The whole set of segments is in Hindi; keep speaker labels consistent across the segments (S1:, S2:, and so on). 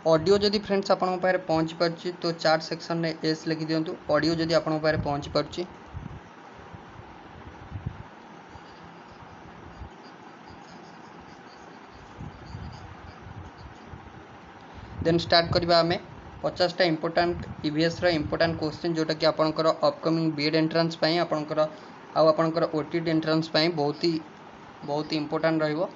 S1: ऑडियो जदि फ्रेंड्स आपन पारे पहुँची पार्ची तो चार्ट सेक्शन में एस लिखि दिंतु। ऑडियो जदि आपन पारे पहुँची पार्ची देन स्टार्ट करबा आमे 50टा इंपोर्टेंट ईवीएस रो इंपोर्टेंट क्वेश्चन जोटा कि आपनकर अपकमिंग बीएड एंट्रेंस पई आपनकर आ आपनकर ओटीटी एंट्रेंस पई बहुत ही इंपोर्टेंट रहइबो।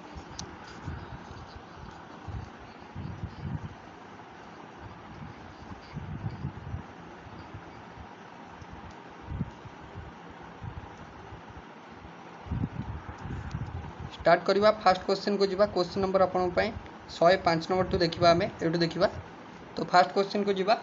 S1: स्टार्ट करबा फास्ट क्वेश्चन को जीवा। क्वेश्चन नंबर आपन पई 105 नंबर टू देखिबा आमे एटू देखिबा। तो फास्ट क्वेश्चन को जीवा।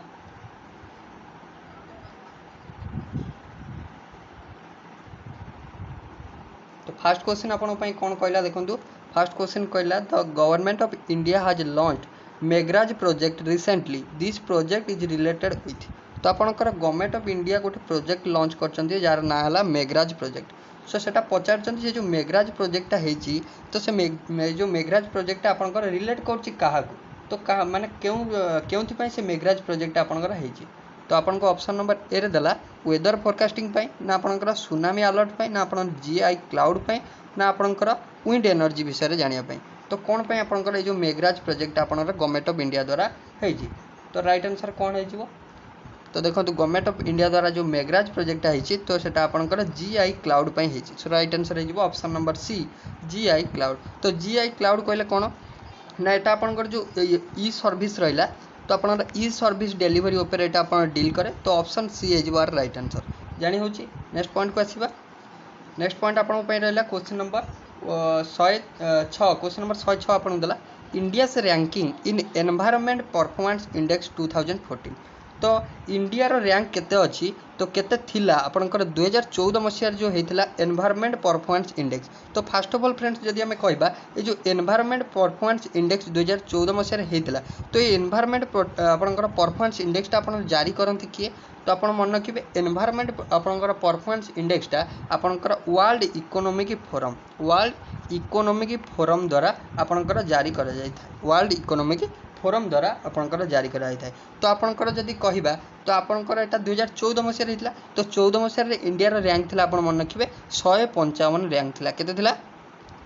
S1: तो फास्ट क्वेश्चन आपन पई कोन कहला देखंतु। फास्ट क्वेश्चन कहला the government of India has launched Meghraj project recently this project is related with. तो आपनकर गवर्नमेंट ऑफ इंडिया गोटे प्रोजेक्ट लॉन्च करचंती जार ना हला मेघराज प्रोजेक्ट। सो सेटा पचारचंती जे जो मेघराज प्रोजेक्टटा हेची तो से जो मेघराज प्रोजेक्ट आपनकर रिलेट करची काहाकू तो का माने केउंथि पई से मेघराज प्रोजेक्ट आपनकर हेची। तो आपन को ऑप्शन नंबर ए रे देला वेदर फोरकास्टिंग पई ना आपनकर सुनामी अलर्ट पई ना आपन जीआई क्लाउड पई ना आपनकर विंड एनर्जी विषय रे जानिया पई। तो कोन पई आपनकर ए जो मेघराज प्रोजेक्ट आपनकर गवर्नमेंट ऑफ इंडिया द्वारा हेची। तो राइट आंसर कोन हेजिवो। तो देखो गवर्नमेंट ऑफ इंडिया द्वारा जो मेघराज प्रोजेक्ट है तो सेटा आपनकर जीआई क्लाउड पई हेची। सो राइट आंसर हेजिवो option number C GI cloud. तो जीआई क्लाउड कहले कोन ना एटा आपनकर जो ई सर्विस रहिला तो आपनकर ई सर्विस डिलीवरी ऊपर एटा आपन डील करे। तो ऑप्शन सी हेजिवो राइट आंसर जानि होची। नेक्स्ट पॉइंट को आसीबा। नेक्स्ट पॉइंट आपन पई रहला क्वेश्चन नंबर 106। क्वेश्चन नंबर 106 आपन देला इंडिया से रैंकिंग इन एनवायरनमेंट परफॉर्मेंस इंडेक्स 2014। तो इंडिया रो रैंक केते अछि तो केते थिला आपनकर 2014 मसिया जो हेतिला एनवायरनमेंट परफॉर्मेंस इंडेक्स। तो फर्स्ट ऑफ ऑल फ्रेंड्स जदि हमें कहबा ए जो एनवायरनमेंट परफॉर्मेंस इंडेक्स 2014 मसिया हेतिला तो ये एनवायरनमेंट आपनकर परफॉर्मेंस इंडेक्स टा आपन जारी करंती किए। तो आपन मन रखिबे एनवायरनमेंट आपनकर परफॉर्मेंस इंडेक्स टा आपनकर वर्ल्ड इकोनॉमिक फोरम द्वारा आपनकर जारी करा जाय था। वर्ल्ड इकोनॉमिक फोरम द्वारा आपनकर जारी करा जाय था। तो आपनकर जदि कहबा तो आपनकर एटा 2014 मसिया हेतिला तो 14 मसिया रे इंडिया रो रैंक थिला आपन मन रखिबे 155 रैंक थिला। केते थिला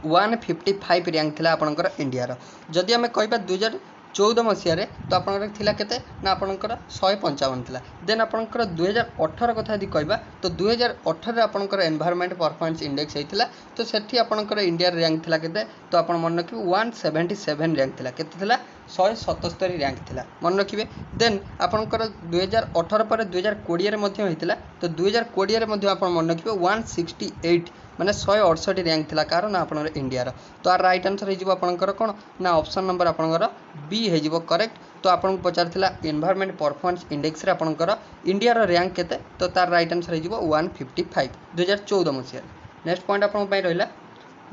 S1: 155 रैंक थिला आपनकर इंडिया रो। जदि हमें कहबा 2014 मसिया रे तो आपनकर थिला केते ना आपनकर 155 थिला। देन आपनकर 2018 कथा यदि कहबा तो 2018 रे आपनकर एनवायरनमेंट परफॉर्मेंस इंडेक्स हेतिला तो सेठी आपनकर इंडिया रैंक थिला केते तो आपन मन रखिबे 177 रैंक थिला। केते थिला 177 रैंक थिला मन रखिबे। देन आपनकर 2018 पर 2020 रे मध्ये हेतिला तो 2020 रे मध्ये आपन मन रखिबे 168 माने 168 रैंक थिला कारण आपनर इंडिया रो। तो आर राइट आंसर हेजिबो आपनकर कोन ना ऑप्शन नंबर आपनकर बी हेजिबो करेक्ट। तो आपन पचारथिला एनवायरनमेंट परफॉर्मेंस इंडेक्स रे आपनकर इंडिया रो रैंक केते तो तार राइट आंसर हेजिबो 155 2014 मसिया। नेक्स्ट पॉइंट आपन पई रहला।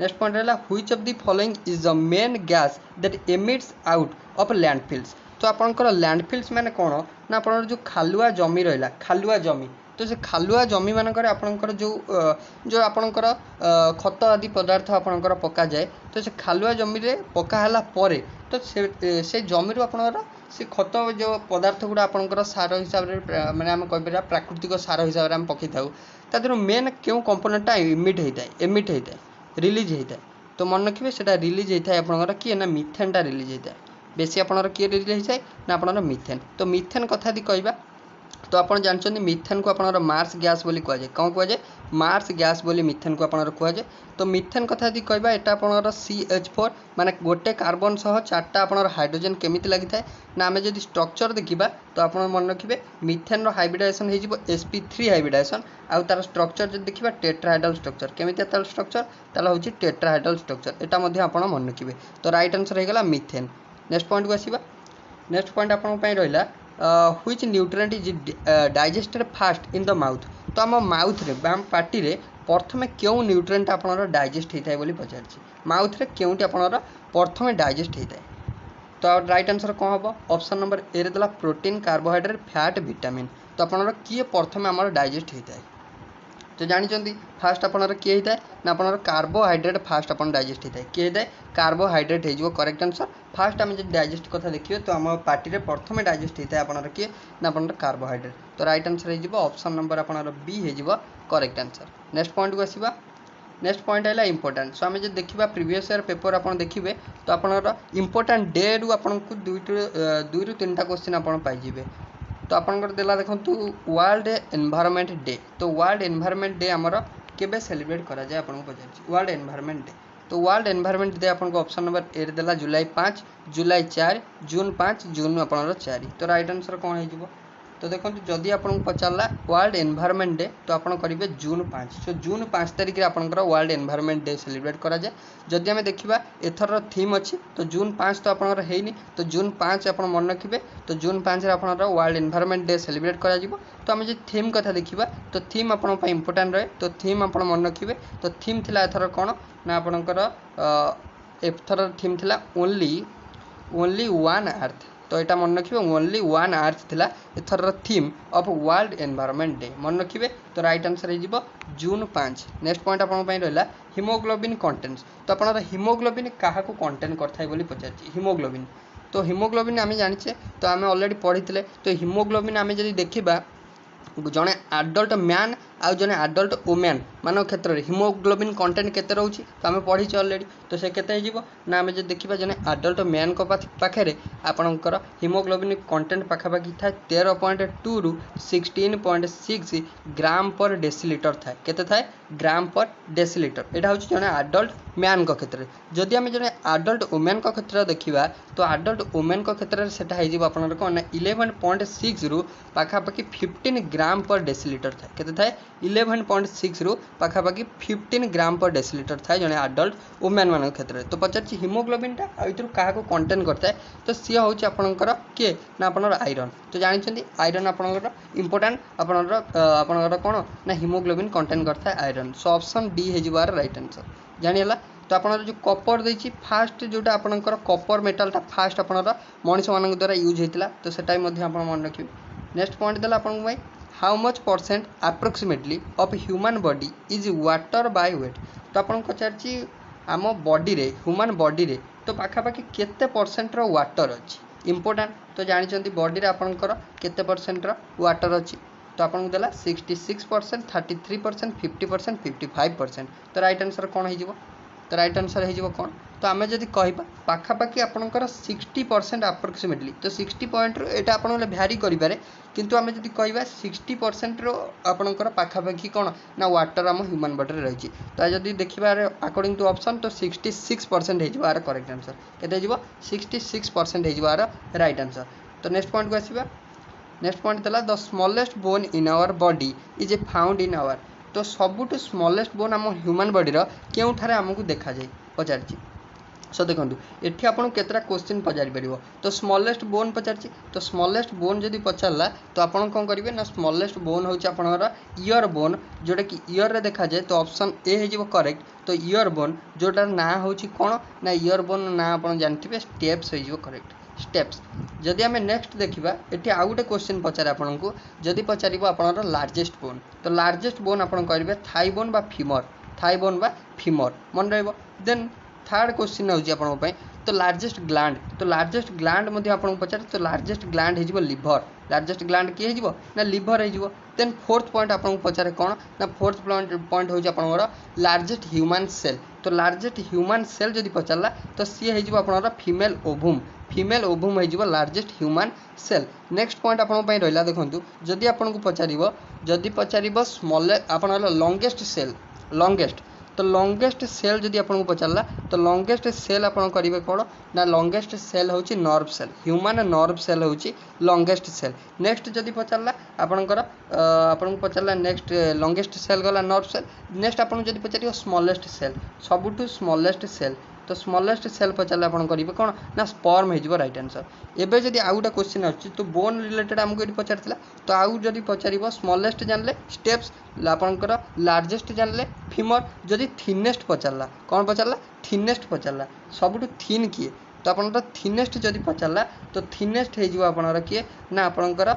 S1: नेक्स्ट पॉइंट रहला which of the following is the main gas that emits out of landfills. तो आपनकर लैंडफिल्स माने कोन ना आपनर जो खालुआ जमी रहला खालुआ जमी तो से खालुआ जमी मानकर आपनकर जो आपनकर खत आदि पदार्थ आपनकर पका जाए तो से खालुआ जमी रे पका हला परे तो से जमी रो आपनकर से खत जो पदार्थ गुडा आपनकर सार हिसाब रे माने हम कहबेरा प्राकृतिक सार हिसाब रे हम पकी थाउ तादर मेन केउ कंपोनेंट एमिट हेइताय रिलीज हेइताय। तो मन रखिबे सेटा रिलीज हेइताय आपनकर कि ना मिथेन टा रिलीज हेइताय। बेसी आपनकर कि रिलीज हेइताय ना आपनकर मिथेन। तो मिथेन कथा यदि कहबा तो आपन जानछन मिथेन को आपनकर मार्स गैस बोली कह जाय। कौन कह जाय मार्स गैस बोली मिथेन को आपनकर कह जाय। तो मिथेन कथा यदि कहबा एटा आपनकर CH4 माने गोटे कार्बन सह चारटा आपनकर हाइड्रोजन केमिति लागि थाए ना हमें जदि स्ट्रक्चर देखिबा तो आपन मन रखिबे मिथेन रो हाइब्रिडाइजेशन हेजिबो sp3 हाइब्रिडाइजेशन आ तार स्ट्रक्चर जदि देखिबा टेट्राहाइड्रल स्ट्रक्चर केमिति तार स्ट्रक्चर ताला होची टेट्राहाइड्रल स्ट्रक्चर एटा मध्ये आपन मन रखिबे। तो राइट आंसर हे गेला मिथेन। नेक्स्ट पॉइंट को आसीबा। नेक्स्ट पॉइंट आपन पई रहला which nutrient is digested fast in the mouth. तो आम माउथ रे बाम पार्टी रे प्रथमे केउ न्यूट्रिएंट आपनर डाइजेस्ट हेइथाय बोली पचारछि। माउथ रे केउटी आपनर प्रथमे डाइजेस्ट हेइथाय। तो राइट आंसर कौन हम ऑप्शन नंबर ए रे देला प्रोटीन कार्बोहाइड्रेट फैट विटामिन। तो आपनर किए प्रथमे हमर डाइजेस्ट हेइथाय। तो जानते फास्ट आपनर किए होता है ना आपनर कार्बोहाइड्रेट फास्ट अपन डाइजेस्ट होता है किए होता है कार्बोहाइड्रेट हो करेक्ट आंसर। फास्ट आम जब डाइजेस्ट कथा देखिए तो आम पार्टी में प्रथम डाइजेस्ट होता है आपनर किए ना आपनर कार्बोहाइड्रेट। तो राइट आंसर हो ऑप्शन नंबर आपनर बी हो करेक्ट आंसर। नेक्स्ट पॉइंट को आसवा। नेक्स्ट पॉइंट है इंपोर्टेंट। सो आम जो देखा प्रीवियस ईयर पेपर आप देखिए तो आपनर इंपोर्टेंट डे रु आपन को 2 ରୁ 3टा क्वेश्चन आप पाइबे। तो आपंकर देला देखो वर्ल्ड एनवायरनमेंट डे। तो वर्ल्ड एनवायरनमेंट डे आमर केबे सेलिब्रेट करा जाए आपको पचार वर्ल्ड एनवायरनमेंट डे। तो वर्ल्ड एनवायरनमेंट डे आपको ऑप्शन नंबर ए देला जुलाई 5, जुलाई 4, जून 5, जून आपनर 4। तो राइट आंसर कौन हो? तो देखो जदि आपको पचारा वर्ल्ड एनवायरनमेंट डे तो आप करेंगे जून 5। सो जून 5 तारिख आपंकर वर्ल्ड एनवायरनमेंट डे सेलिब्रेट करा जाए। जदि आम देखा एथर थीम अच्छी तो जून 5 तो आपंकर है तो जून 5 आप मन रखिए। तो जून 5 आपंकर वर्ल्ड एनवायरनमेंट डे सेलिब्रेट करा जिवो। तो आम जो थीम कथा देखा तो थीम आप इंपोर्टेंट रहे। तो थीम आप मन रखिए। तो थीम थिला एथर कौन ना आपंकर एथर थीम थिला ओनली वन अर्थ। तो यहाँ मन रखिए ओनली वन अर्थ थिला एथर theme of world environment day मन रखिए। तो राइट आंसर हो जून 5। नेक्स्ट पॉइंट आप रहा हिमोग्लोबिन कंटेन्ट्स। तो आप हिमोग्लोबिन क्या कंटेन्ट करता है पचार हिमोग्लोबिन। तो हिमोग्लोबिन आम जाने तो आम अलरेडी पढ़ी। तो हिमोग्लोबिन आम जब देखा जड़े आडल्ट मैन आउ जड़े आडल्ट वुमेन मान क्षेत्र में हिमोग्लोबिन कंटेन्ट केते रोचे तो आम पढ़ी अलरेडी। तो से केते ना आम जो देखा जड़े आडल्ट मैन को पाखे आपणकर हिमोग्लोबिन कंटेन्ट पाखापाखि था 13.2 ରୁ 16.6 ग्राम पर डेसीलिटर थाए। केते थाए ग्राम पर डेसीलिटर। यहाँ हूँ जड़े आडल्ट मैन को क्षेत्र में। जदि आम जड़े आडल्ट वुमेन को क्षेत्र देखा तो आडल्ट वुमेन को क्षेत्र में सेटा आपनकर कौन 11.6 ରୁ पाखापाखि 15 ग्राम पर डेसीलिटर थाए। केते थाए 11.6 ରୁ पाखापाखि 15 ग्राम पर डेसीलिटर थाए जड़े आडल्ट वुमेन मान क्षेत्र में। तो पचार हिमोग्लोबिनटा आइथु क्या कंटेन्ट करता है तो सी हूँ आपंकर किए ना आपनर आयरन। तो जानते आयरन आपंकर इंपोर्टेंट आपंकर कौन ना हिमोग्लोबिन कंटेन्ट करता है आयरन। सो ऑप्शन डी हो राइट आंसर जानीला। तो आप जो कपर देती फास्ट जोटा आपंकर कपर मेटालटा फास्ट आपनर मनीष मान द्वारा यूज होता तो सेटा आप मन रखिए। नेक्स्ट पॉइंट देला आपन how much percent approximately of human body is water by weight. तो आपन पचार आम बॉडी रे ह्यूमन बॉडी रे तो पाखापाखि केते परसेंटर वाटर अच्छी इंपोर्टेंट। तो जानते बॉडी रे आपनकर केते परसेंटर वाटर अच्छी। तो आपको देला 66%, 33%, 50%, 55%। तो राइट आंसर कौन हो? तो राइट आंसर हो कौन तो आम जब कह पाखापाखि आपंकर 60% अप्रोक्सीमेटली। तो 60 पॉइंट यहाँ आप भ्यारी करें किंतु आम जब कह 60% आपंकर पाखापाखि कौन ना वाटर आम ह्यूमन बॉडी रही। तो जब देखा अकॉर्डिंग टू ऑप्शन तो 66% हो करेक्ट आंसर केते 66% हो राइट आंसर। तो नेक्स्ट पॉइंट को आसवा। नेक्स्ट पॉइंट देला the smallest bone in our body is a found in our. तो सबुठ स्मॉलेस्ट बोन आम ह्यूमन बॉडी केउठारे आमको देखा जाए पचार। सो देखो ये आपको केतटा क्वेश्चन पचारि पार। तो स्मॉलेस्ट बोन पचार। तो स्मॉलेस्ट बोन जब पचारा तो आप कौन करेंगे ना स्मॉलेस्ट बोन हूँ आपंकर ईयर बोन जोटा कि ईयर रे देखा जाए। तो ऑप्शन ए हो करेक्ट। तो ईयर बोन जोटार ना हूँ कौन ना ईयर बोन ना आप जानते स्टेप्स हो करेक्ट स्टेप्स। जदि आम नेक्स्ट देखा ये आउ गोटे क्वेश्चन पचारे आपको जदि पचार आपंकर लार्जेस्ट बोन। तो लार्जेस्ट बोन आप करेंगे थाई बोन बा फीमर थाई बोन बा फीमर मन रहा। देन थर्ड क्वेश्चन होगी तो लार्जेस्ट ग्लैंड। तो लार्जेस्ट ग्लैंड आपको पचारे तो लार्जेस्ट ग्लैंड हो लिभर। लार्जेस्ट ग्लैंड किए हो ना लिभर हो। देन फोर्थ पॉइंट आपको पचारे कौन ना फोर्थ पॉइंट हूँ आपंकर लार्जेस्ट ह्यूमन सेल। तो लार्जेस्ट ह्यूमन सेल जब पचारा तो सी हो फीमेल ओवुम। फीमेल ओवुम हो largest human cell. Next point आप रहा देखो जदि आपको पचार स्मॉल आप लॉन्गेस्ट सेल लॉन्गेस्ट। तो लॉन्गेस्ट सेल जदि आपको पचारा तो लॉन्गेस्ट सेल आप करेंगे कौन ना लॉन्गेस्ट सेल हूँ nerve cell. Human nerve cell हूँ लॉन्गेस्ट सेल। नेक्स्ट जदि पचारा आपको पचारा नेक्स्ट लॉन्गेस्ट सेल गला नर्व सेल। नेक्स्ट आपको जब पचार स्मॉलेस्ट सेल सबुठू स्मॉलेस्ट सेल। तो स्मॉलेस्ट सेल पचारे आप करेंगे कौन ना स्पर्म हो राइट आंसर। एवं जब आउ गोटे क्वेश्चन अच्छी तो बोन रिलेटेड आमको ये पचार तो आउ जब पचार स्मॉलेस्ट जानले स्टेप्स आपंकर लार्जेस्ट जानले फीमर। जदि थिनेस्ट पचारा कौन पचारा थिनेस्ट पचारा सबुठू थिन किए तो आपनकर थिनेस्ट जदि पचारला तो थिनेस्ट हो आपनकर किए ना आपनकर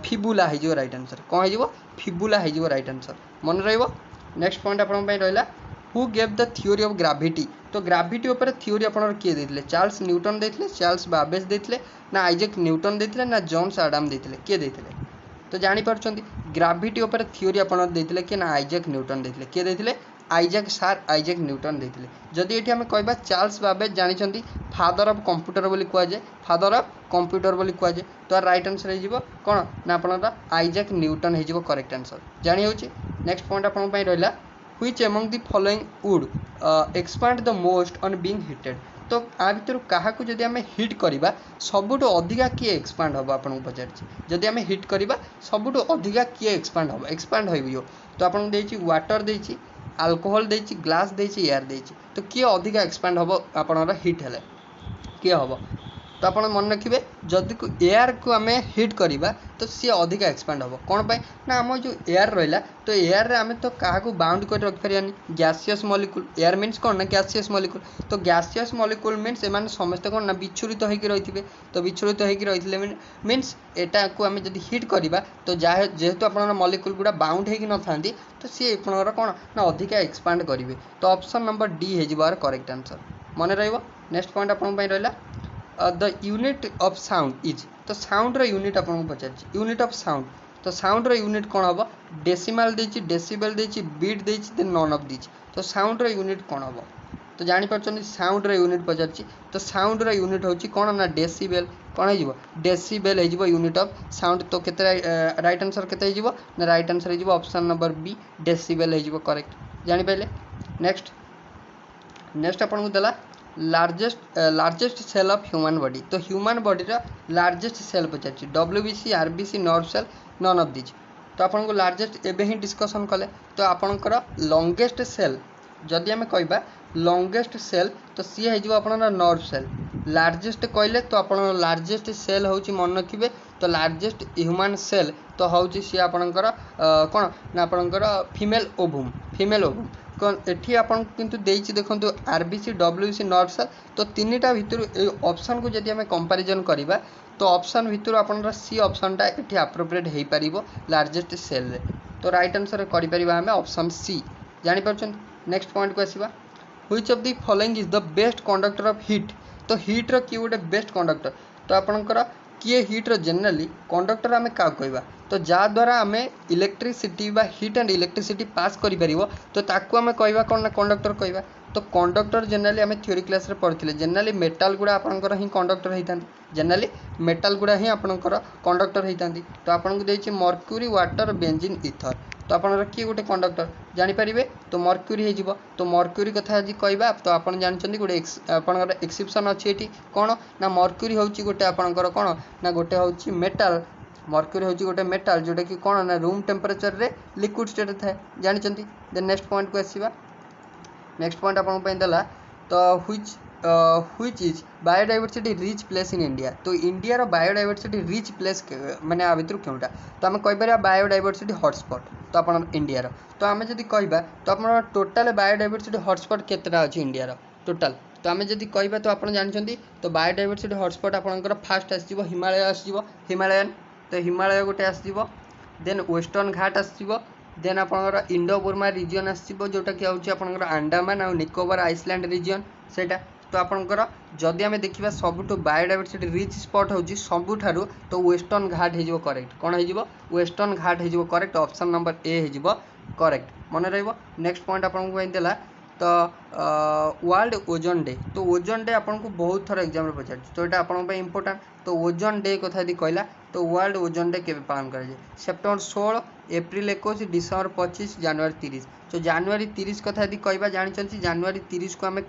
S1: फिबुला हो राइट आंसर कौन हो फिबुला हो राइट आंसर मन रहिबो। नेक्स्ट पॉइंट आपन पई रहला who gave the theory of gravity तो ग्रेविटी ऊपर थ्योरी आपन किए देथिले चार्ल्स न्यूटन देथिले चार्ल्स बाबेज देथिले ना आइजैक न्यूटन देथिले ना जॉन्स आडम देथिले किए देथिले तो जानि परछंती ग्रेविटी ऊपर थ्योरी आपन देथिले कि ना आइजैक न्यूटन देथिले किए देथिले आइजैक सर आइजैक न्यूटन देथिले जदि एठी हमें कहबा चार्ल्स बाबेज जानिछंती फादर ऑफ कंप्यूटर बोली कुआ जाय फादर ऑफ कंप्यूटर बोली कुआ जाय तो राइट आंसर हे जिवो कोन ना आपनका आइजैक न्यूटन हे जिवो करेक्ट आंसर जानि होची। नेक्स्ट पॉइंट आपन पई रहला which among the following would expand the most on being heated तो आ भितर क्या जदि आम हिट करवा सबुठ अधिका किए एक्सपांड हम आपको पचार जदि आम हिट करवा सबुठ अधिका किए एक्सपांड हम एक्सपांड हो तो आपको देती वाटर देती अल्कोहल देती ग्लास देती एयर देती तो किए अधिका एक्सपांड हम आप हिट है किए हम तो आप मन रखिए जदि एयर को आम हिट करवा तो सी अधिका एक्सपांड हम कौन पाई ना आम जो एयर रहा तो एयर रे आम तो क्या बाउंड कर रखिपारानी गैसियस मॉलिक्यूल एयर मीन्स कौन ना गैसियस मॉलिक्यूल तो गैसियस मॉलिक्यूल मीन्स एम समस्त कौन ना विच्छुरित होकर रही तो विच्छुरित होकर रही मीन्स एटा को आम जब हिट करवा तो जेहेतु आप मॉलिक्यूल गुड़ा बाउंड होकर न था तो सी आपंकर कौन ना अधिका एक्सपांड करेंगे तो ऑप्शन नंबर डी हो करेक्ट आंसर मन रहा। नेक्स्ट पॉइंट आपन रहा the unit of sound is तो साउंड रो यूनिट आपको पचार यूनिट ऑफ साउंड तो साउंड रो यूनिट कौन हम डेसिमल देची डेसिबल देची बीट देची देन नॉन ऑफ देची तो साउंड रो यूनिट कौन हम तो जापर साउंड रो यूनिट पचार तो साउंड रो यूनिट हूँ कौन ना डेसिबेल कौन हो डेसिबेल हो यूनिट ऑफ साउंड तो केते राइट आंसर केते हो ना राइट आंसर हो ऑप्शन नंबर बी डेसिबेल हो करेक्ट जापारे। नेक्स्ट नेक्स्ट आपको देला largest cell of human body तो ह्यूमन बॉडी लार्जेस्ट सेल पचार WBC RBC nerve cell none of these तो आपको लार्जेस्ट एवं ही डिस्कसन कले तो आपणकर लंगेस्ट सेल जदि आम कहवा लंगेस्ट सेल तो सी हो नर्व सेल लार्जेस्ट कहले तो आप लार्जेस्ट सेल हूँ मन रखिए तो लार्जेस्ट ह्यूमन सेल तो हूँ सी आपणकर कौन ना आपणकर फीमेल ओवुम कौन एठी आपन किंतु देइछि देखंतु आरबीसी डब्ल्यूबीसी नर्व सेल तो तीनटा भितर ऑप्शन को जदि हमें कंपैरिजन करबा तो ऑप्शन भितर आपन सी ऑप्शन टा एठी एप्रोप्रिएट हेई परिबो लार्जेस्ट सेल रे तो राइट आंसर करि परिबा हमें ऑप्शन सी जानि परछन। नेक्स्ट पॉइंट को आसीबा which of the following is the best conductor of heat तो हीट रो कि गोटे बेस्ट कंडक्टर तो आपनकर किए हीट रो जनरली कंडक्टर आम क्या कहवा तो जहाँद्वारा आम इलेक्ट्रिसिटी बा हीट एंड इलेक्ट्रिसिटी पास करि परिबो तो ताकू आम कहवा कौन ना कंडक्टर कहवा तो कंडक्टर जनरली आम थ्योरी क्लास रे पढ़ी जनरली मेटाल गुड़ा आपंकर ही कंडक्टर होता जनरली मेटाल गुड़ा ही आपंकर कंडक्टर होता तो आपको देती मर्क्यूरी वाटर बेंजीन इथर तो आप किए गोटे कंडक्टर जानीपारे तो मर्क्यूरी हो तो मर्क्यूरी कथा आज कहवा तो आप जानते गोटे आपंकर एक्सेप्शन अच्छी ये कौन ना मर्क्यूरी हूँ गोटे आपंकर कौन ना गोटे हूँ मेटाल मर्क्यूरी हूँ गोटे मेटाल जोटा कि कौन ना रूम टेम्परेचर रे लिक्विड स्टेट थाए जानते। देन नेक्स्ट पॉइंट को आसवा नेक्स्ट पॉइंट आपला तो which is biodiversity rich place in India तो इंडिया रो बायोडाइवर्सिटी रिच प्लेस माने आ भितर क्योंटा तो आम कहीपर बायोडाइवर्सिटी हॉटस्पॉट तो आप इंडिया रो तो आम जब कहवा तो आप टोटाल बायोडाइवर्सिटी हॉटस्पॉट केतटा अच्छी इंडिया रो टोटाल तो आम जब कहवा तो आप जानते तो बायोडाइवर्सिटी हॉटस्पॉट आपंकर फास्ट आसो हिमालय आसो हिमालयन तो हिमालय गोटे आसो देन वेस्टर्न घाट आसो देन आपंकर इंडो बुर्मा रिजन आसो जोटा कि हूँ आपंकर अंडमान और निकोबर आइसलैंड रिजन सेटा तो आपंकर जदि आम देखा सबुठ बायोडाइवर्सिटी रिच स्पॉट हूँ सबुठारु तो वेस्टर्न घाट हो करेक्ट कौन हो वेस्टर्न घाट हो करेक्ट ऑप्शन नंबर ए हो करेक्ट मन रहा। नेक्स्ट पॉइंट आपला तो वर्ल्ड ओजोन डे तो ओजोन डे आपको बहुत थर एग्जाम पचार तो यहाँ आप इंपोर्टाट तो ओजोन डे कथा यदि कहला तो वर्ल्ड ओजोन डे केवे पालन कराए सेप्टेम्बर 16 एप्रिल 21 डिसेम्बर 25 जनवरी 30 तो जनवरी 30 कथा यदि कहवा जानते जनवरी 30 को आम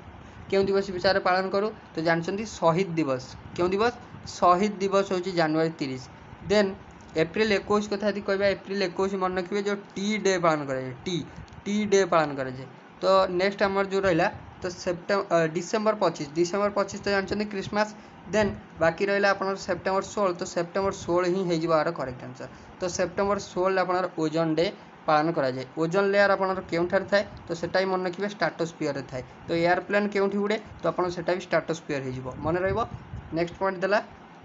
S1: क्यों दिवस विषय में पालन करूँ तो जानते शहीद दिवस क्यों दिवस शहीद दिवस हूँ जनवरी 30 देन एप्रिल 21 कथा यदि कहवा एप्रिल 21 मन रखिए जो टी डे पालन कराए टी डे पालन कराए तो नेक्स्ट आमर जो रहा तो सेप्टेम्बर डिसेम्बर 25 तो जानते क्रिसमस देन बाकी रहा आप सेप्टेम्बर 16 तो सेप्टेम्बर 16 ही हो करेक्ट आंसर तो सेप्टेम्बर 16 आप ओजोन डे पालन करा जाए। ओजोन लेयर आपनर केउठार थाए तो सेटा ही मन रखिबे स्ट्राटोस्फियर रे थाए। तो एयरप्लेन केउठी उड़े तो आपन सेटा भी स्ट्राटोस्फियर हे जिवो मन रहइबो। नेक्स्ट पॉइंट देला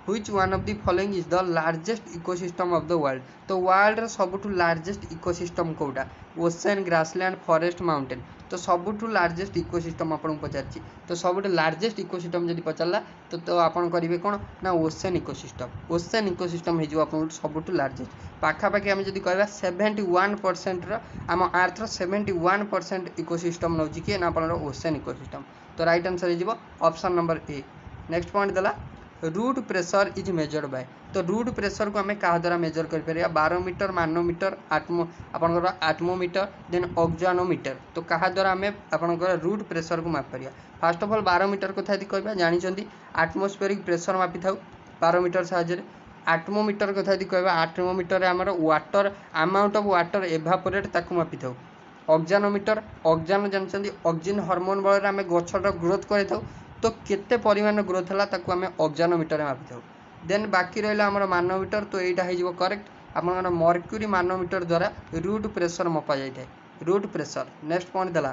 S1: which one of the following is the largest ecosystem of the world. तो वर्ल्ड रे सबुठु लार्जेस्ट इकोसिस्टम कोउटा ओशन ग्रासलैंड फॉरेस्ट माउंटेन। तो सबुठु लार्जेस्ट इकोसिस्टम आपन पचारछि तो सबुठु लार्जेस्ट इकोसिस्टम जदि पचारला तो आपन करिवे कोन ना ओशन इकोसिस्टम हे जो आपन सबुठु लार्जेस्ट पाखा पाखी हम जदि कहबा 71% रो हम अर्थ रो 71% इकोसिस्टम नउछि कि ना आपन ओशन इकोसिस्टम। तो राइट आंसर हे जिवो option number A. Next point देला root pressure is measured by. तो रूट प्रेशर को आम क्या द्वारा मेजर कर बारोमीटर मानोमीटर आपनकर आटमोमीटर देन ऑक्जानोमीटर। तो क्या द्वारा आम आपनकर रूट प्रेशर को मापि पार। फास्ट ऑफ ऑल बारोमीटर कथा यदि कहबा जानते आटमोस्फेरिक प्रेशर मापि था बारोमीटर साहाय्य। आटमोमीटर कथा यदि कहबा आटमोमीटर आमर वाटर अमाउंट ऑफ वाटर एभापोरेट ताकू मापि था। ऑक्जानोमीटर ऑक्जान जानते ऑक्सीजन हार्मोन बल आम गछर ग्रोथ कर तो केते परिमाण ग्रोथ है ताकू आम ऑक्जानोमीटर मापि था। देन बाकी रहा आमर मानोमीटर तो यहाँ हो करेक्ट आपन मर्क्यूरी मानोमीटर द्वारा रूट प्रेशर मपा जाए रूट प्रेशर। नेक्स्ट पॉइंट देला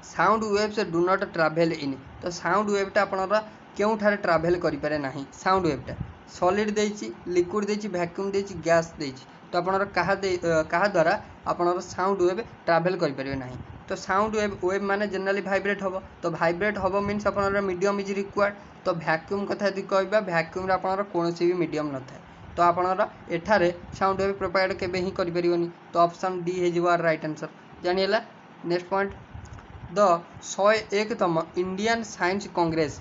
S1: sound waves do not travel in. तो साउंड वेवटा आपनर केउठारे ट्रैवल करें ना साउंड वेवटा सॉलिड देछि लिक्विड देछि वैक्यूम देछि गैस देछि तो आपनर कहा द्वारा आपनर साउंड वेव ट्रैवल करें ना। तो साउंड वेव माने जनरली भाइब्रेट हम तो भाइब्रेट हम मीन्स आपनर मीडियम इज रिक्वायर्ड। तो वैक्यूम कथा यदि कहबा वैक्यूम आपनर कोनोसी भी मीडियम न थाए तो आपनर एठारे साउंड वेव प्रोपागेट केबे ही करि परिबनी। तो ऑप्शन डी हे जिवो राइट आंसर जानिला। नेक्स्ट पॉइंट द 101तम Indian science congress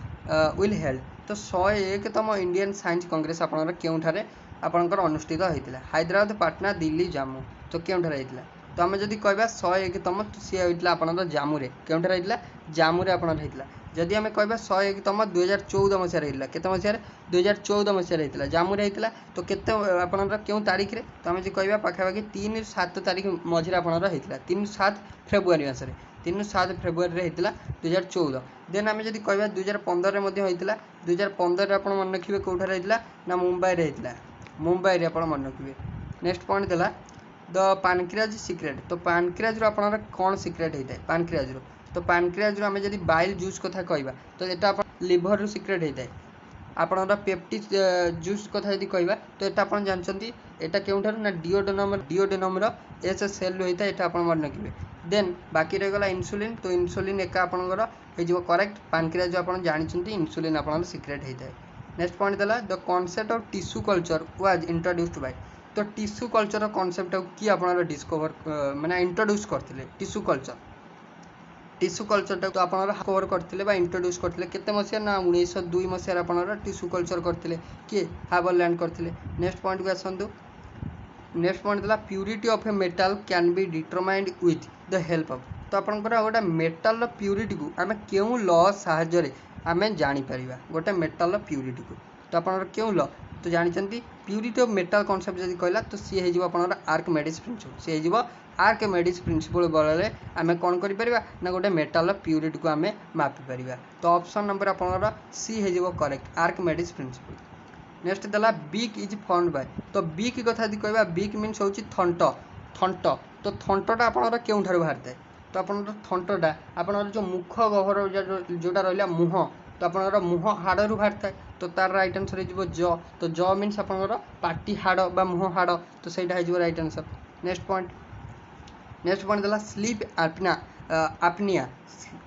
S1: will held. तो 101तम इंडियन साइंस कांग्रेस आपनर केउठारे आपनकर अनुष्ठित होइतिला हैदराबाद पाटना दिल्ली जम्मू। तो केउठारे होइतिला तो आम जदि कहबा 101तम सी होइतिला आपनर जम्मू केउठारे होइतिला जम्मू आपनर होइतिला। जदि आम कहबा 101तम 2014 मसीह होइतिला केते मसीह 2014 मसीह होइतिला जम्मू होइतिला। तो केते आपनर केउ तारीख रे तो आम जदि कहबा पाखापाखि 3-7 तारीख मझिरे आपनर होइतिला 3-7 फेब्रुआरी मासरे 3-7 फेब्रुआरी होइतिला 2014। देन आम जदि कहबा 2015 रे मध्ये होइतिला 2015 रे आपन मन रखिबे कोठारे होइतिला ना मुंबई रे होइतिला मुंबई रे आपन मन रखिबे। नेक्स्ट पॉइंट देला द पैनक्रियाज सीक्रेट। तो पैनक्रियाज रो आपनर कोन सीक्रेट होइताय पैनक्रियाज रो। तो पैनक्रियाज रो आम जदि बाइल जूस कथा कहबा तो एटा आपन लिवर रो सीक्रेट होइताय। आपनर पेप्टिक जूस कथा यदि कहबा तो एटा आपन जानचंती एटा केउठार ना डिओडेनम रो एस सेल होइताय एटा आपन मन रखिबे। देन बाकी रह गला इंसुलिन। तो इंसुलिन एका आपनकर हे जिवो करेक्ट पैनक्रियाज जो आपन जानचंती इंसुलिन आपनर सीक्रेट होइताय। नेक्स्ट पॉइंट देला the concept of tissue culture was introduced by. तो टिश्यू कल्चर कांसेप्ट की आपन डिस्कवर माने इंट्रोड्यूस करथिले टिश्यू कल्चर तो आपन कवर करथिले बा इंट्रोड्यूस करथिले केते मसिया ना 1902 मसिया आपन टिश्यू कल्चर करथिले के हावरलैंड करथिले। नेक्स्ट पॉइंट को आसंतु नेक्स्ट पॉइंट देला purity of a metal can be determined with the help of. तो आपनकर गोटे मेटल रो प्यूरिटी को आमे केउ लॉ सहाय्य रे आमे जानि परिबा गोटे मेटल रो प्यूरिटी को। तो आपनकर केउ लॉ तो जानते प्यूरिटी ऑफ मेटल कॉन्सेप्ट जदि कहला तो सी हे जिवो आपनकर आर्किमेडिस प्रिंसिपल सी हे जिवो आर्किमेडिस प्रिंसिपल बलले आमे कोन करि परिबा ना गोटे मेटल रो प्यूरिटी को आमे मापि परिबा। तो ऑप्शन नंबर आपनकर सी हे जिवो करेक्ट आर्किमेडिस प्रिंसिपल। नेक्स्ट देला बीक इज फॉर्म्ड बाय। तो बीक कथा यदि कहबा बीक मीन्स होची थंट थंट। तो थंटटा आपनकर केउठार बाहरते तो आपनकर थंटटा आपनकर जो मुख गहर जोटा रहला मुह तो आपनकर मुह हाड़ू बाहर थाए तो तार राइट आंसर हो ज। तो ज मीन्स आपनकर पाटी हाड़ बा मुह हाड़ तो सहीटा हो राइट आंसर। नेक्स्ट पॉइंट देला स्लीप आपनिया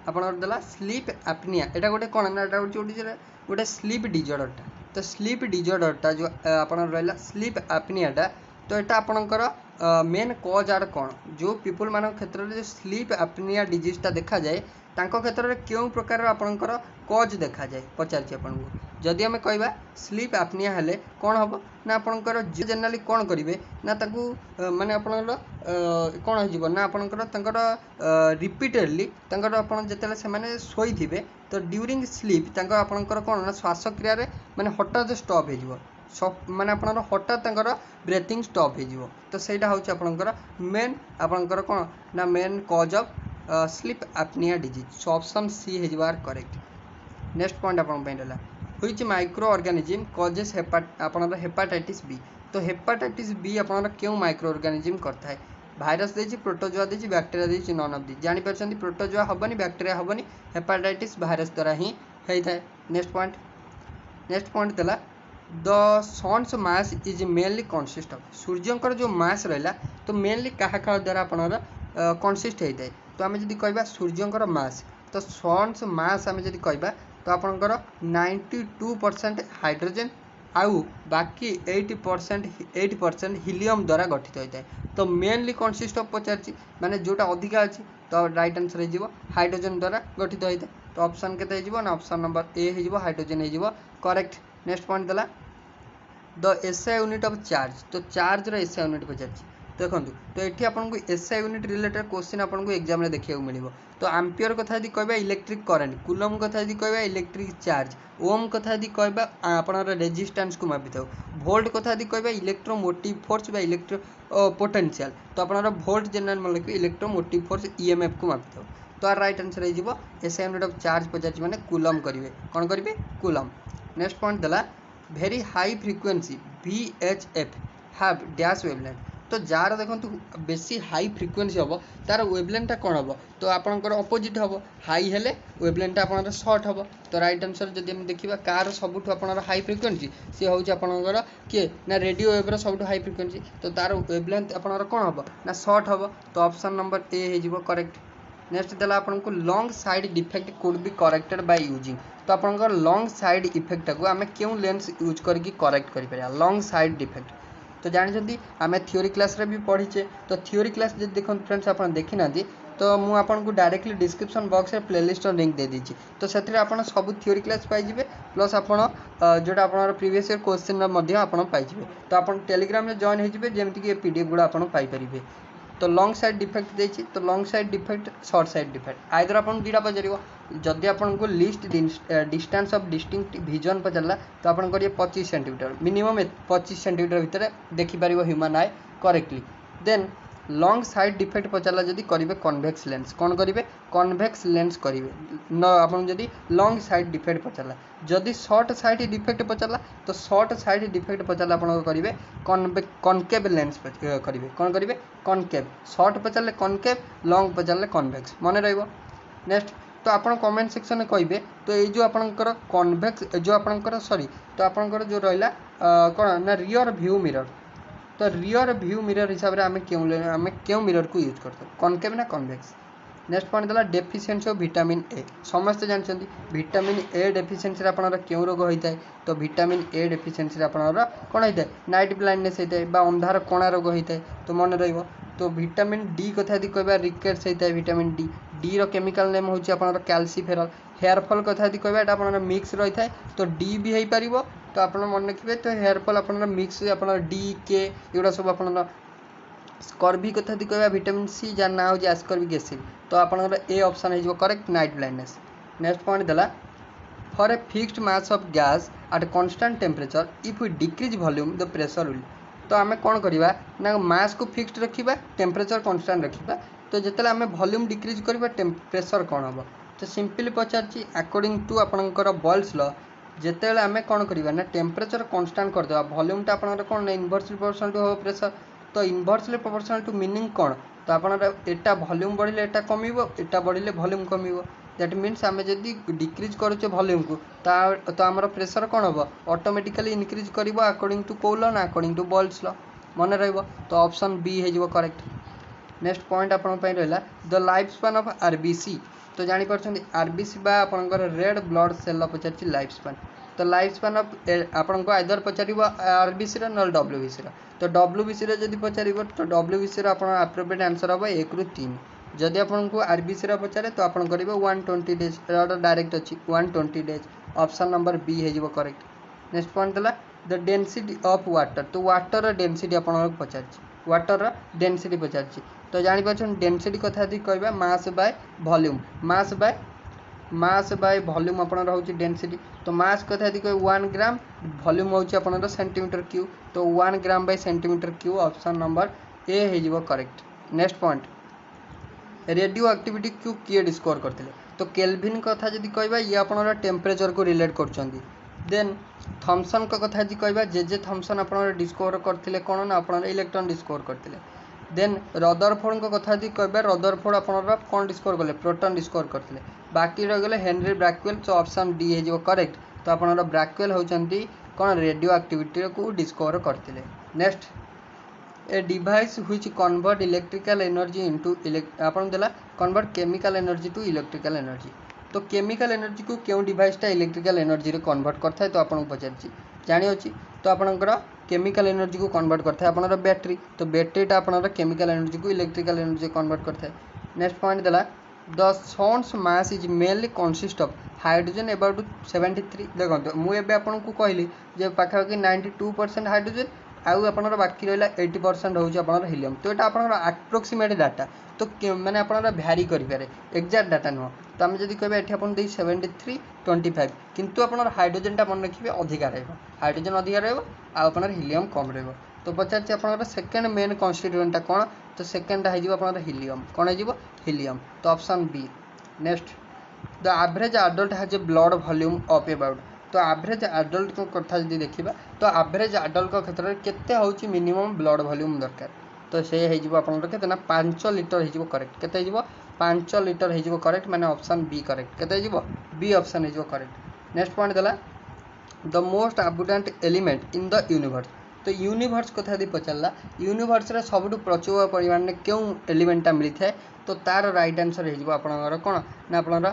S1: आपनकर देला स्लीप आपनिया एटा गोटे कोन ना एटा गोटे स्लीप डिजॉर्डरटा। तो स्लीप डिजॉर्डरटा जो आपनकर रहला स्लीप आपनियाटा तो एटा आपनकर मेन कज आर कौन जो पीपुल मान क्षेत्र में जो स्लीप आपनिया डिजीजटा देखा जाए तांको क्षेत्र में क्यों प्रकार आपनकर कज देखा जाए पचारछि आपनको। जदि आम कहबा स्लीप आपनिया हेले कौन हम ना आपनकर जनरली कौन करेंगे ना ताकू माने आपनकर कौन हो ना आपनकर तांकर रिपीटेडली तांकर आपन जेतेले से माने सोई थिबे तो ड्यूरिंग स्लीप तांकर आपनकर कौन ना श्वासक्रिया रे माने हठात स्टॉप हो जिवो माने आपनकर हठात तांकर ब्रेथिंग स्टॉप हो जिवो। तो सेटा होछि आपनकर मेन आपनकर कौन ना main cause of sleep apnea disease. So option C हे जिवार करेक्ट। नेक्स्ट पॉइंट आपन पेंडला व्हिच माइक्रो ऑर्गेनिज्म कॉजेस आपनकर हेपाटाइटिस बी। तो हेपाटाइटिस बी आपनकर क्यों माइक्रो ऑर्गेनिज्म करता है भाइरस देछि प्रोटोजोआ देछि बैक्टेरिया देछि नन ऑफ दिस जानि परछन्ती प्रोटोजोआ हबनी बैक्टेरिया हबनी हेपाटाइटिस भाइरस द्वारा ही हेइ थाए। नेक्स्ट पॉइंट देला the sun's mass is mainly consist of सूर्यंकर जो मास रहला तो मेनली कहा कहा द्वारा आपनर कनसिस्ट होता है। तो आम जदि कहबा सूर्यंकर मास तो सन्स मास आम जदि कहबा तो आपनकर 92% हाइड्रोजन आउ बाकी 80% हिलियम द्वारा गठित होता है। तो मेनली कनसिस्ट ऑफ पचार माने जोटा अधिका अच्छी तो राइट आंसर हो हाइड्रोजन द्वारा गठित होता है। तो ऑप्शन के ना ऑप्शन नंबर ए हो हाइड्रोजन हो करेक्ट। नेक्स्ट पॉइंट देला the SI unit of charge तो चार्ज रो एसआई यूनिट पचार देखो तो ये आपको एसआई यूनिट रिलेटेड क्वेश्चन आपको एग्जाम में देखा मिले। तो आम्पियर कथा यदि कहबा इलेक्ट्रिक करेंट कुलम कथा यदि कहबा इलेक्ट्रिक चार्ज ओम कथा यदि कहबा आपनर रेजिस्टेंस को मापी था भोल्ट कथा यदि कहबा इलेक्ट्रोमोटिव फोर्स बा इलेक्ट्रो पोटेंशियल तो आपनर भोल्ट जनरल मन लिखबे इलेक्ट्रोमोटिव फोर्स ईएमएफ को मापी था। तो आर राइट आंसर हो एसआई यूनिट ऑफ चार्ज पचार माने कुलम करेंगे कौन करेंगे कुलम। नेक्स्ट पॉइंट देला very high frequency VHF have dash wavelength तो जार देखो बेसी हाई फ्रिक्वेंसी हम तार वेवलेंथटा कौन हम तो आपंकर अपोजिट हम हाई हेले वेवलेंथटा आपंकर सर्ट हम। तो राइट आंसर जब हम देखा कार सबुठ आपंकर हाई फ्रिक्वेंसी सी हूँ आपंकर किए ना रेडियो वेव्र सबुठ हाई फ्रिक्वेंसी तो तार वेवलेंथ आपंकर कौन हम ना सर्ट हम। तो ऑप्शन नंबर ए हो करेक्ट। नेक्स्ट देला आपको long sight defect could be corrected by using तो आपंकर लॉन्ग साइड इफेक्ट को आम क्यों लेंस यूज करके करेक्ट कर लॉन्ग साइड डिफेक्ट तो जानते आम थ्योरी क्लास रे भी पढ़ीचे। तो थ्योरी क्लास जब देखो फ्रेंड्स आप देखी ना तो मुझे आपको डायरेक्टली डिस्क्रिप्शन बॉक्स में प्लेलिस्ट लिंक दे दीजिए तो से सब थ्योरी क्लास पाइबे प्लस आप जोटा आप प्रीवियस ईयर क्वेश्चन पाइबे। तो आप टेलीग्राम में जॉइन होते जमीक ये PDF गुड़ा आप पाइपर। तो लॉन्ग साइड डिफेक्ट देती तो long sight defect short sight defect either आप दुटा पचार जदि आपको least distance of distinct vision पचारा तो आप 25 सेंटीमीटर मिनिमम 25 सेंटीमीटर भितर देखिपर human eye correctly. Then long sight defect पचारा जदि करेंगे कन्वेक्स लेंस कौन करेंगे कन्वेक्स लेंस करेंगे न आप लॉन्ग साइड डिफेक्ट पचारा जदि शॉर्ट साइड डिफेक्ट पचारा तो शॉर्ट साइड डिफेक्ट पचारा आप करेंगे कनकेव लेंस करेंगे कौन करेंगे कनकेव शॉर्ट पचारे कनकेव लॉन्ग पचारे कन्वेक्स मन रही। नेक्स्ट तो आप कमेंट सेक्शन में कहे तो ये जो आपंकर कन्वेक्स जो आपंकर सॉरी तो आपंकर जो रहा कौन ना रियर व्यू मिरर तो रियर व्यू मिरर हिसाब से आम क्यों मिरर को यूज करते कनकेव ना कन्वेक्स। नेक्स्ट पॉइंट देला डेफिशिएंसी ऑफ विटामिन ए समस्ते जानते विटामिन ए डेफिशिएंसी आपनर क्यों रोग होता है तो विटामिन ए डेफिशिएंसी आपनर कौन होता है नाइट ब्लाइंडनेस होता है अंधार कणा रोग होता है तो मन रही। तो विटामिन डी कथा यदि कहबा रिकेट्स होता है विटामिन डी रो केमिकल नेम होची आपनर कैल्सीफेरॉल हेयर फॉल कथा यदि कहबा एटा आपनर मिक्स रही है तो डी भी हो पारिबो तो आप मन रखिए तो हेयर फॉल आपनर मिक्स आपनर डी के एगुड़ा सब आपनर स्कर्वी कथा यदि कहबा विटामिन सी जार ना हो एस्कर्बिक एसिड तो आपनर ए ऑप्शन हो correct night blindness. Next point देला for a fixed mass of gas at constant temperature if we decrease volume the pressure will तो आम कौन करवा ना मास को फिक्स्ड रखा टेम्परेचर कांस्टेंट रखा तो जिते आम वॉल्यूम डिक्रीज करवा प्रेशर कौन हम तो सिंपली पचार अकॉर्डिंग टू आपंकर बॉयल्स लॉ जिते आम कौन करवा ना टेम्परेचर कांस्टेंट करदे वॉल्यूमटा आप कौन इनवर्सली प्रोपोर्शनल टू प्रेशर तो इनवर्सली प्रोपोर्शनल टू मीनिंग कौन तो आप एटा volume बढ़िले Etah कमिबो Etah बढ़िले volume कमिबो that means आम जदि डिक्रीज करुचे वॉल्यूम को तो आमर प्रेशर कौन हम ऑटोमेटिकली इनक्रीज कर अकॉर्डिंग टू कौ लॉ ना अकॉर्डिंग टू बॉयल्स लॉ मन रही। तो ऑप्शन बी हो करेक्ट। नेक्स्ट पॉइंट आप रहा the life span of RBC तो जापर RBC बा आपंकर रेड ब्लड सेल पचार लाइफ स्पान तो लाइफ स्पान ऑफ आपको आइदर पचार RBC ना WBC तो WBC जब पचार तो WBC एप्रोप्रिएट आंसर हम 1 ରୁ 3 जदि आपको RBC पचारे तो आप करेंगे 120 डेज डायरेक्ट अच्छी 120 डेज ऑप्शन नंबर बी हो करेक्ट। नेक्स्ट पॉइंट देला द डेंसिटी ऑफ वाटर तो वाटर डेंसिटी आप पचार वाटर डेंसिटी पचार तो जापर डेंसिटी कथा यदि कहबा mass by volume mass by volume आप डेंसिटी तो मास कथा यदि कह 1 ग्राम वॉल्यूम होकर सेंटीमीटर क्यूब तो 1 gram by centimetre cube option number A हो correct. Next point radio activity क्यों किए डिस्कवर करते तो केल्विन कथा यदि कहबा ये आप टेम्परेचर को रिलेट कर देन थॉमसन का कथा यदि कहबा जे थॉमसन आप डिस्कवर करते कौन ना आप इलेक्ट्रॉन डिस्कवर करते देन रदरफोर्ड को कथा यदि कहबे रदरफोर्ड आपनरा कौन डिस्कवर कले प्रोटॉन डिस्कवर करथिले बाकी रह गेले हेनरी ब्रैकवेल तो ऑप्शन डी हे जो करेक्ट तो आपनरा ब्रैकवेल होचंती कौन रेडियो एक्टिविटी को डिस्कवर करथिले next a device which convert electrical energy into आपन देला convert chemical energy to electrical energy तो केमिकल एनर्जी को क्यों डिवाइसटा इलेक्ट्रिकल एनर्जी रे कन्वर्ट करता है तो आपन पचारछि जानि अछि तो आपनकर केमिकल एनर्जी को कन्वर्ट करता है आपनर बैटरी तो बैटरीटा आपनर केमिकल एनर्जी को इलेक्ट्रिकल एनर्जी कन्वर्ट करता है नेक्स्ट पॉइंट देला the sun's mass is mainly consist of hydrogen about 73 देखो मुझे आपन को कहली जे पाखापाखि 92% हाइड्रोजन आउ आपनर बाकी रहा 80% हूँ आप हिलियम तो यहाँ आपनर आप्रोक्सीमेट डाटा तो मैंने आपनर भ्यारी करें एक्जाक्ट डाटा नुह तो आम जब कह ये आप 73-25 किंतु आपनर हाइड्रोजन मन रखिए अधिका हाइड्रोजन अधिका रहा हिलियम कम रहा तो पचार आप सेकेंड मेन कन्स्टिट्यूएंटा कौन तो सेकेंडा हो हिलियम कौन हो हिलियम तो option B next the average adult has a blood volume of about तो एवरेज एडल्ट को कथा जब देखा तो एवरेज एडल्ट क्षेत्र में केते होची मिनिमम ब्लड वॉल्यूम दरकार तो से आपन 5 लिटर हो करेक्ट केते 5 लिटर हो करेक्ट माने ऑप्शन बी करेक्ट केते बी ऑप्शन हो करेक्ट नेक्स्ट पॉइंट देला the most abundant element in the universe तो यूनिवर्स कथा यदि पचारा यूनिवर्स रे सबुठ प्रचुर परिमाण में क्यों एलिमेंटा मिलता है तो तार राइट आंसर हो आपनकर कौन ना आपनर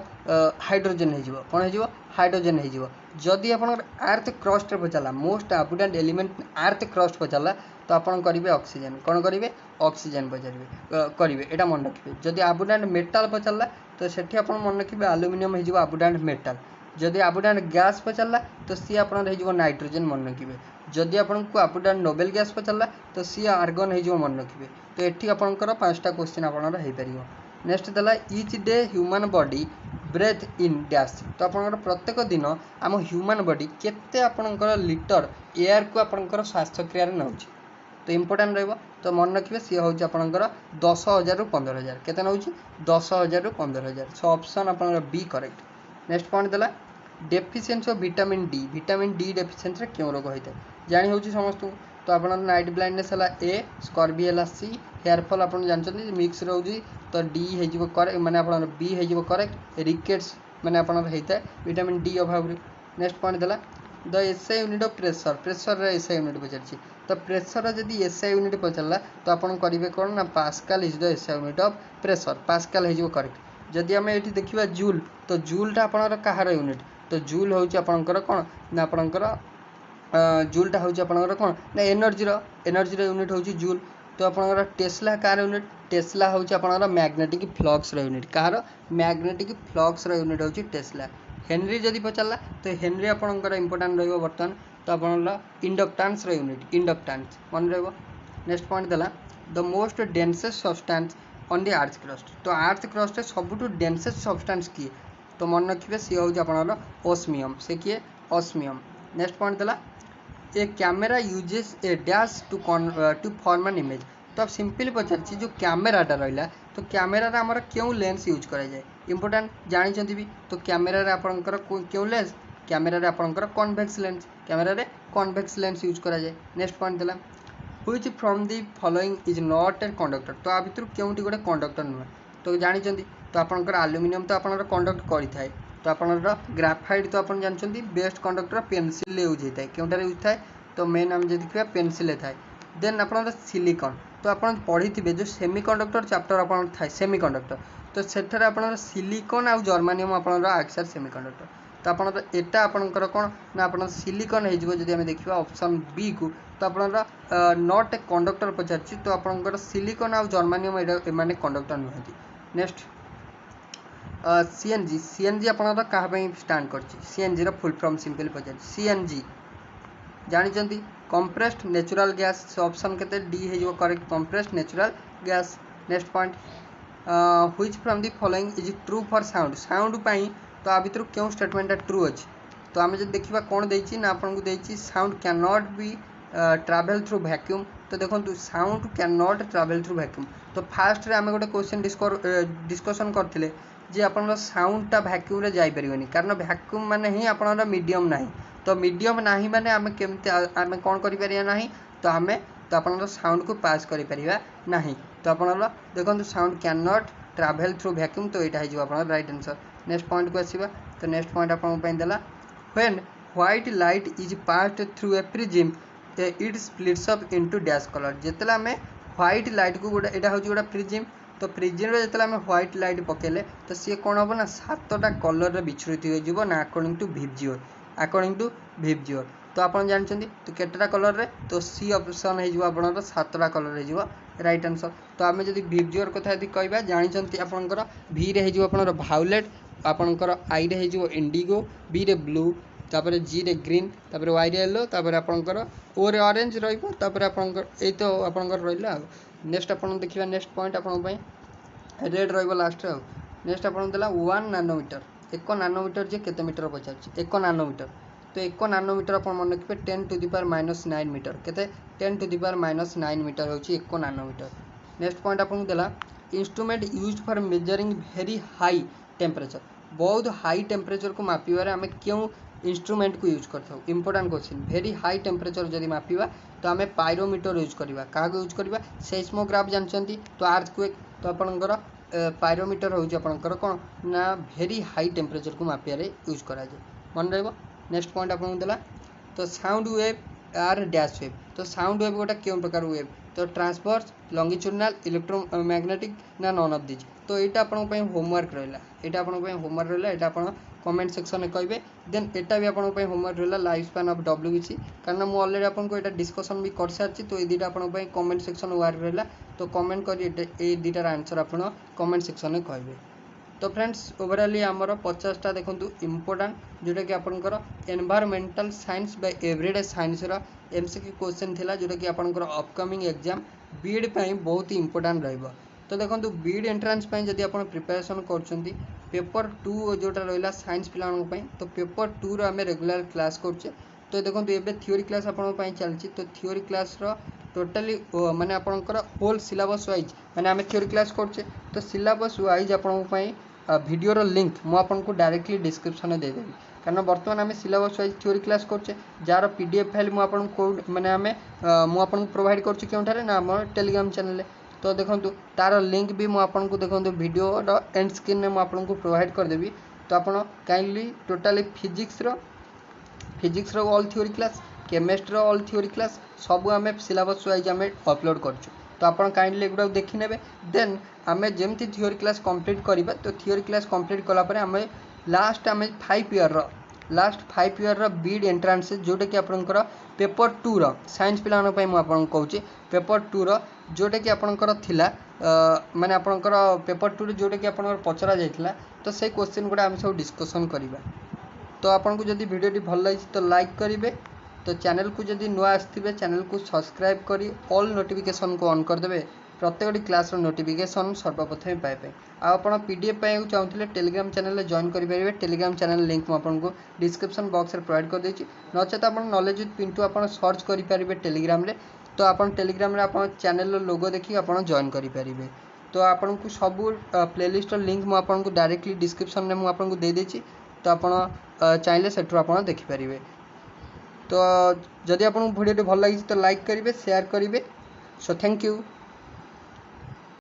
S1: हाइड्रोजन हो कौन हो हाइड्रोजन हो जदि आप आर्थ क्रस्ट पचारा मोस्ट अबुडेंट एलिमेंट आर्थ क्रस्ट पचारा तो आप करेंगे ऑक्सीजन कौन करेंगे ऑक्सीजन पचारे करेंगे यहाँ मन रखिए जदि अबुडेंट मेटाल पचारा तो सेठी आप मन रखिए आलुमिनियम हो अबुडेंट मेटाल जदि अबुडेंट गैस पचारा तो सी आप नाइट्रोजन मन रखिए जदि आपको अबुडेंट नोबेल गैस पचारा तो सी आर्गन हो मन रखिए तो ये आपंकर 5टा क्वेश्चन आपन नेक्स्ट देला each day human body breathe in dash तो आप प्रत्येक दिन आम ह्यूमन बॉडी केते आपंकर लिटर एयर को आपंकर श्वासक्रिया नौ तो इम्पोर्टाट रहा तो मन रखिए सी हूँ आपंकर 10,000 ରୁ 15,000 केते नौ 10,000 ରୁ 15,000 सो ऑप्शन आप बी करेक्ट नेक्स्ट पॉइंट देला deficiency of vitamin D deficiency क्यों रोग होता है जानी हूँ समस्त तो आप नाइट ब्लाइंडनेस है ए स्कर्बी है सी हेयरफॉल आप जानते मिक्स रोज तो डी हो करेक्ट मैंने आप बी हो करेक्ट रिकेट्स मैंने आप होता है विटामिन डी अभाव नेक्स्ट पॉइंट देला the SI unit of pressure SI unit पचार तो प्रेशर जदि एसआई यूनिट पचारा तो आप करेंगे कौन ना pascal is the SI unit of pressure pascal हो करेक्ट जदि आम ये देखा जूल तो जूलटा आपंकर कहार यूनिट तो जूल हूँ आपंकर कौन ना आपंकर जूलटा हूँ आपंकर कौन ना एनर्जी यूनिट हूँ जूल तो आपंकर टेस्ला कार यूनिट टेस्ला हूँ आपंकर मैग्नेटिक फ्लक्स यूनिट कहार मैग्नेटिक फ्लक्स यूनिट हूँ टेस्ला हेनरी जदि पचारा तो हेनरी आपंकर इंपोर्टाट रहा बर्तमान तो आप इंडक्टान्स यूनिट इंडक्टान्स मन रहा नेक्स्ट पॉइंट देला the most densest substance on the earth crust तो अर्थ क्रस्ट सबुठ डेंसेस्ट सब्सटेंस किए तो मन रखिए सी हूँ आपंकर ओस्मियम से किए ओस्मियम नेक्स्ट पॉइंट देला a camera uses a dash to form an image तो आप सिंपली पचार जो कैमेराटा रहा तो कैमेरा आमर क्यों लेंस यूज कराए इंपोर्टाट जानते भी तो कैमेरा आपंकर क्यों लेंस कैमेरा आपंकर convex lens camera convex lens use कराए नेक्स्ट पॉइंट देला which from the following is not a conductor तो आ भितर क्योंटी गोटे कंडक्टर नुहे तो जानते तो आपंकर आलुमिनियम तो आप कंडक्ट करें तो आपंकर ग्राफाइट तो आप जानते बेस्ट कंडक्टर पेनसिल यूज होता है क्योंटार यूज थाए तो मेन आम जो देखा पेनसिल थाए देन आप सिलिकन तो आप पढ़ी थे जो सेमी कंडक्टर चैप्टर आप थाए सेमी कंडक्टर तो सेठार आप सिलिकन आउ जर्मानियम आपंकर आक्सार सेमी कंडक्टर तो आप एटा आपंकर कौन ना आप सिलिकन हो जब देखा ऑप्शन बी को तो आप नॉट ए कंडक्टर पचार तो आपंकर सिलिकन आउ जर्मानियम एमाने कंडक्टर नुहति नेक्स्ट सीएनजी आपंकर क्या स्टांड कर सीएनजी फुल फॉर्म सिंपल पचार सीएनजी जानते कंप्रेस्ड नेचुरल गैस ऑप्शन के डी हो correct compressed natural gas next point which from the following is true for sound sound पाई तो आ भितर क्यों स्टेटमेंटा ट्रू अच्छी तो आम जो देखा कौन देती ना आपको देती sound can not be travel through vacuum तो देखो sound can not travel through vacuum तो फास्ट आम गोटे क्वेश्चन डिस्कसन करते जे आप साउंडटा वैक्यूम रे जाई परिबनी कारण वैक्यूम माने ही आपनर मीडियम नहीं तो मीडियम नहीं माने आम केमती आम कौन करें ना तो आम तो आपन साउंड को पास करि परिबा नाही तो आपन देखंतु sound can not travel through vacuum तो एटा हिजो आपन राइट आंसर। नेक्स्ट पॉइंट को आसीबा तो नेक्स्ट पॉइंट आपन पई देला when white light is passed through a prism it splits up into dash colour जेतला में व्हाइट लाइट को गोटा एटा होची गोटा प्रिज्म तो प्रिज्म रे जेतला में व्हाइट लाइट पकेले तो सी कोन हो ना सातटा कलर रे विच्छुरित हो जिवो ना अकॉर्डिंग टू विबजियोर तो आपन जानछंती तो केतटा कलर रे तो सी ऑप्शन हे जिवो आपन सातटा कलर हे जिवो राइट आंसर। तो आमे जदी विबजियोर कथा यदि कहबा जानछंती आपनकर भी रे हे जिवो आपनकर वायोलेट आपनकर आई रे हे जिवो इंडिगो बी रे ब्लू तापर जी रे ग्रीन तापर वाई रे येलो तापर आपनकर ओ रे ऑरेंज रहइबो तापर आपनकर ए तो आपनकर रहइला। नेक्स्ट आपन देखिबा नेक्स्ट पॉइंट आपन पई रेड रहइबो लास्ट रे। नेक्स्ट आपन देला 1 नैनोमीटर 1 नैनोमीटर जे केते मीटर पचाछि 1 नैनोमीटर तो 1 नैनोमीटर अपन मन रखिबे 10 टू द पावर -9 मीटर केते 10 टू द पावर -9 मीटर होछि 1 नैनोमीटर। नेक्स्ट पॉइंट अपन देला instrument used for measuring very high temperature बहुत हाई टेम्परेचर को मापिबारे हमें क्यों इंस्ट्रूमेंट को यूज करथौ important question very high temperature जदि मापिबा तो हमें पायरोमीटर यूज करबा का यूज करबा सेस्मोग्राफ जानचंती तो अर्थक्वेक तो आपनकर पायरोमीटर होछि आपनकर कोन ना वेरी हाई टेम्परेचर को मापिबारे यूज करा जाय मन रहबो। नेक्स्ट पॉइंट आपन देला तो sound wave are dash wave तो साउंड वेव गोटा क्यों प्रकार वेव तो ट्रांसवर्स लॉन्गिट्यूडिनल इलेक्ट्रोमैग्नेटिक ना नॉन ऑफ दिस तो एटा आपन पई होमवर्क रहला एटा आपन पई होमवर्क रहला एटा आपन कमेंट सेक्शन में कहबे देन एटा भी आपन पई होमवर्क रहला लाइफ स्पैन ऑफ डब्ल्यूबीसी कारण मु ऑलरेडी आपन को एटा डिस्कशन भी कर सारछि तो ए दिटा आपन पई कमेंट सेक्शन वर्क रहला तो कमेंट करी ए दिटार आंसर आपन कमेंट सेक्शन में कहबे। तो फ्रेंड्स ओवरऑली आमर 50टा देखंतु इंपोर्टेंट जोटा कि आपनकर environmental science by everyday science रा एमसीक्यू क्वेश्चन थिला जोटा कि आपनकर अपकमिंग एग्जाम बीएड पई बहुत ही इंपोर्टेंट रहइबो। तो देखंतु बीएड एंट्रेंस पई जदी आपन प्रिपरेशन करछंती पेपर 2 जोटा रहइला साइंस पिलान पई तो पेपर 2 रो हमें रेगुलर क्लास करछे तो देखंतु एबे थ्योरी क्लास आपन पई चलछि तो थ्योरी क्लास रो टोटली माने आपनकर होल सिलेबस वाइज माने हमें थ्योरी क्लास करछे तो सिलेबस वाइज आपन पई वीडियो रो लिंक मु आपन को डायरेक्टली डिस्क्रिप्शन में दे देबी कारण वर्तमान हमें सिलेबस वाइज थ्योरी क्लास करछे जार पीडीएफ फाइल मु आपन को माने हमें मु आपन को प्रोवाइड करछि केउठारे ना हमर टेलीग्राम चैनल तो देखंतु तार लिंक भी मु आपन को देखंतु वीडियो रो एंड स्क्रीन में मु आपन को प्रोवाइड कर देबी तो आपन काइंडली टोटली फिजिक्स रो ऑल थ्योरी क्लास केमिस्ट्री रो ऑल थ्योरी क्लास सब हमें सिलेबस वाइज हमें अपलोड करछु तो आपन काइंडली एगुडा देखि नेबे देन हमें जेमती थ्योरी क्लास कंप्लीट करिबा तो थ्योरी क्लास कंप्लीट कला परे हमें लास्ट हमें 5 ईयर रो बीड एंट्रेंस जोटा कि आपनकर पेपर 2 रो साइंस पिलान पई मु आपन कहूची पेपर 2 रो जोटा कि आपनकर थिला माने आपनकर पेपर 2 रो जोटा कि आपनकर पचरा जायतिला तो से क्वेश्चन गुडा हम सब डिस्कशन करिबा। तो आपन को जदी वीडियो टी भल लागी तो लाइक करिवे तो चैनल को जदी नुआ आस्थिबे चैनल को सब्सक्राइब करी ऑल नोटिफिकेशन को ऑन कर देबे प्रत्येक क्लास रो नोटिफिकेशन सर्वप्रथम पाए पे आपन पीडीएफ पाए चाहूले टेलीग्राम चैनल में जॉइन करि परिबे टेलीग्राम चैनल लिंक मु आपन को डिस्क्रिप्शन बॉक्स रे प्रोवाइड कर देछि नचेत आपन नॉलेज विथ पिंटू आपन सर्च करि परिबे टेलीग्राम रे तो आपन टेलीग्राम रे आपन चैनल रो लोगो देखि आपन जॉइन करि परिबे तो आपन को सब प्लेलिस्ट रो लिंक मु आपन को डायरेक्टली डिस्क्रिप्शन में मु आपन को दे देछि तो आपन चाहिले सेठु आपन देखि परिबे। तो जदि आपन वीडियो भल लागी तो लाइक करिवे शेयर करिवे सो थैंक यू।